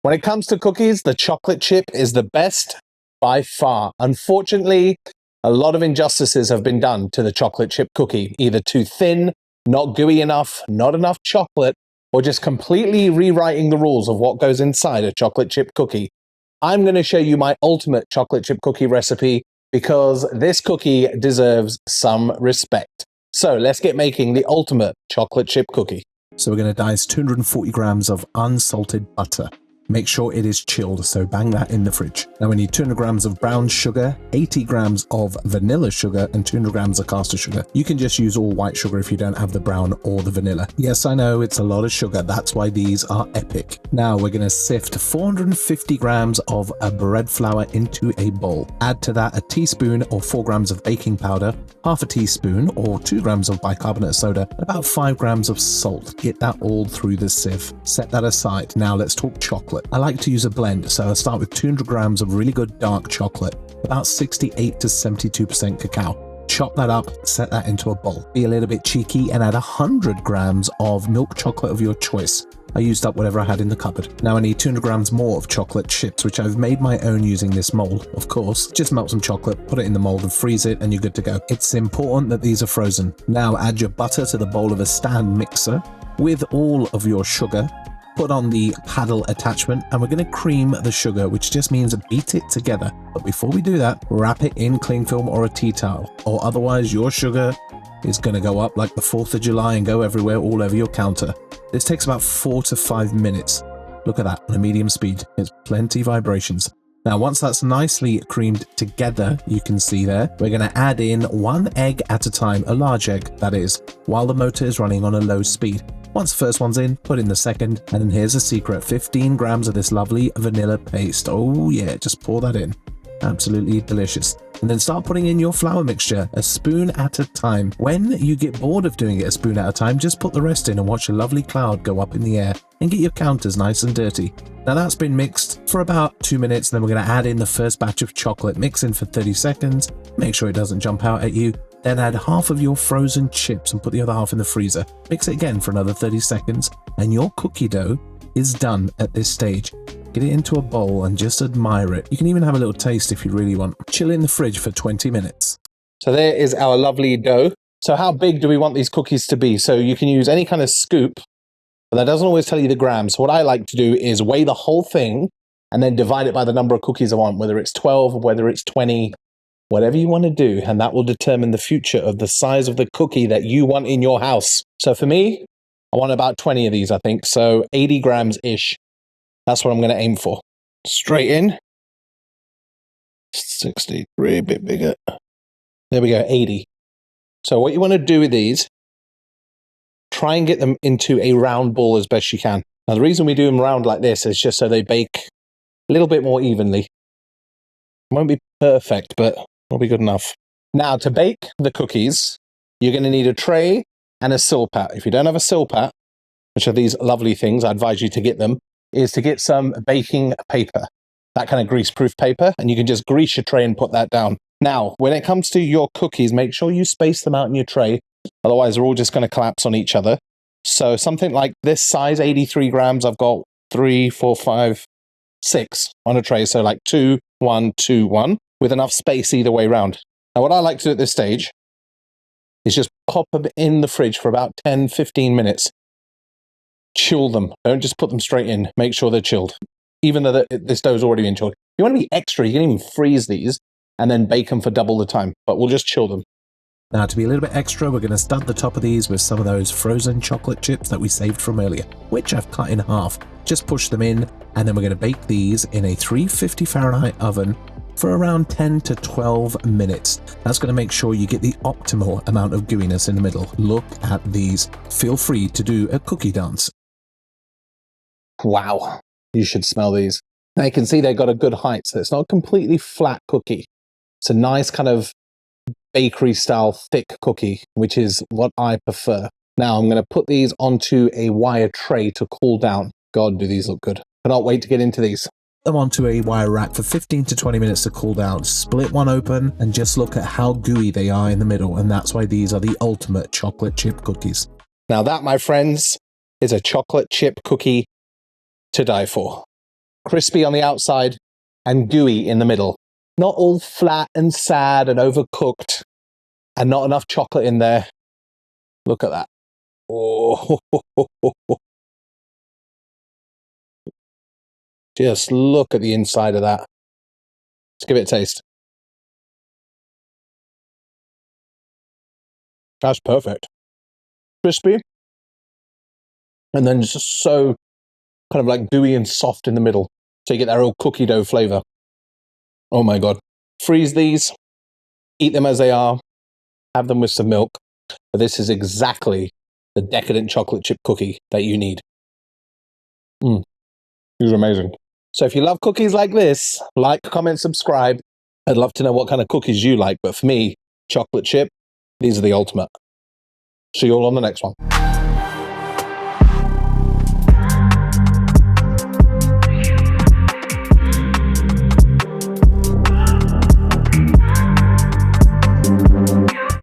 When it comes to cookies, the chocolate chip is the best by far. Unfortunately, a lot of injustices have been done to the chocolate chip cookie, either too thin, not gooey enough, not enough chocolate, or just completely rewriting the rules of what goes inside a chocolate chip cookie. I'm going to show you my ultimate chocolate chip cookie recipe because this cookie deserves some respect. So let's get making the ultimate chocolate chip cookie. So we're going to dice 240 grams of unsalted butter. Make sure it is chilled, so bang that in the fridge. Now we need 200 grams of brown sugar, 80 grams of vanilla sugar, and 200 grams of caster sugar. You can just use all white sugar if you don't have the brown or the vanilla. Yes, I know it's a lot of sugar. That's why these are epic. Now we're going to sift 450 grams of bread flour into a bowl. Add to that a teaspoon or 4 grams of baking powder, half a teaspoon or 2 grams of bicarbonate soda, and about 5 grams of salt. Get that all through the sieve. Set that aside. Now let's talk chocolate. I like to use a blend, so I'll start with 200 grams of really good dark chocolate, about 68 to 72% cacao. Chop that up, set that into a bowl. Be a little bit cheeky and add 100 grams of milk chocolate of your choice. I used up whatever I had in the cupboard. Now I need 200 grams more of chocolate chips, which I've made my own using this mold. Of course, just melt some chocolate, put it in the mold and freeze it and you're good to go. It's important that these are frozen. Now add your butter to the bowl of a stand mixer with all of your sugar. Put on the paddle attachment and we're going to cream the sugar, which just means beat it together. But before we do that, wrap it in cling film or a tea towel, or otherwise your sugar is going to go up like the 4th of July and go everywhere all over your counter. This takes about 4 to 5 minutes. Look at that, on a medium speed. It's plenty vibrations. Now, once that's nicely creamed together, you can see there, we're going to add in 1 egg at a time, a large egg, that is, while the motor is running on a low speed. Once the first one's in, put in the second, and then here's a secret, 15 grams of this lovely vanilla paste. Oh yeah, just pour that in. Absolutely delicious. And then start putting in your flour mixture, a spoon at a time. When you get bored of doing it a spoon at a time, just put the rest in and watch a lovely cloud go up in the air and get your counters nice and dirty. Now that's been mixed for about 2 minutes, and then we're going to add in the first batch of chocolate. Mix in for 30 seconds, make sure it doesn't jump out at you. Then add half of your frozen chips and put the other half in the freezer. Mix it again for another 30 seconds, and your cookie dough is done at this stage. Get it into a bowl and just admire it. You can even have a little taste if you really want. Chill in the fridge for 20 minutes. So there is our lovely dough. So how big do we want these cookies to be? So you can use any kind of scoop, but that doesn't always tell you the grams. So what I like to do is weigh the whole thing and then divide it by the number of cookies I want, whether it's 12 or whether it's 20, whatever you want to do. And that will determine the future of the size of the cookie that you want in your house. So for me, I want about 20 of these, I think. So 80 grams-ish. That's what I'm going to aim for. Straight in. 63, a bit bigger. There we go, 80. So what you want to do with these, try and get them into a round ball as best you can. Now the reason we do them round like this is just so they bake a little bit more evenly. It won't be perfect, but it'll be good enough. Now to bake the cookies, you're going to need a tray and a silpat. If you don't have a silpat, which are these lovely things, I advise you to get them, is to get some baking paper, that kind of grease-proof paper, and you can just grease your tray and put that down. Now, when it comes to your cookies, make sure you space them out in your tray, otherwise they're all just going to collapse on each other. So something like this size, 83 grams, I've got 3, 4, 5, 6 on a tray, so like 2, 1, 2, 1, with enough space either way around. Now, what I like to do at this stage is just pop them in the fridge for about 10, 15 minutes. Chill them. Don't just put them straight in. Make sure they're chilled, even though this dough's already been chilled. If you want to be extra, you can even freeze these and then bake them for double the time, but we'll just chill them. Now to be a little bit extra, we're going to stud the top of these with some of those frozen chocolate chips that we saved from earlier, which I've cut in half. Just push them in, and then we're going to bake these in a 350 Fahrenheit oven for around 10 to 12 minutes. That's going to make sure you get the optimal amount of gooiness in the middle. Look at these. Feel free to do a cookie dance. Wow, you should smell these. Now you can see they've got a good height, so it's not a completely flat cookie. It's a nice kind of bakery style thick cookie, which is what I prefer. Now I'm going to put these onto a wire tray to cool down. God, do these look good. Cannot wait to get into these. Them onto a wire rack for 15 to 20 minutes to cool down. Split one open and just look at how gooey they are in the middle, and that's why these are the ultimate chocolate chip cookies. Now that, my friends, is a chocolate chip cookie to die for. crispy on the outside and gooey in the middle. Not all flat and sad and overcooked and not enough chocolate in there. Look at that. Oh, just look at the inside of that. Let's give it a taste. That's perfect. Crispy. And then just so kind of like gooey and soft in the middle. So you get that real cookie dough flavor. Oh my God. Freeze these, eat them as they are, have them with some milk. But this is exactly the decadent chocolate chip cookie that you need. This is amazing. So if you love cookies like this, like, comment, subscribe. I'd love to know what kind of cookies you like. But for me, chocolate chip, these are the ultimate. See you all on the next one.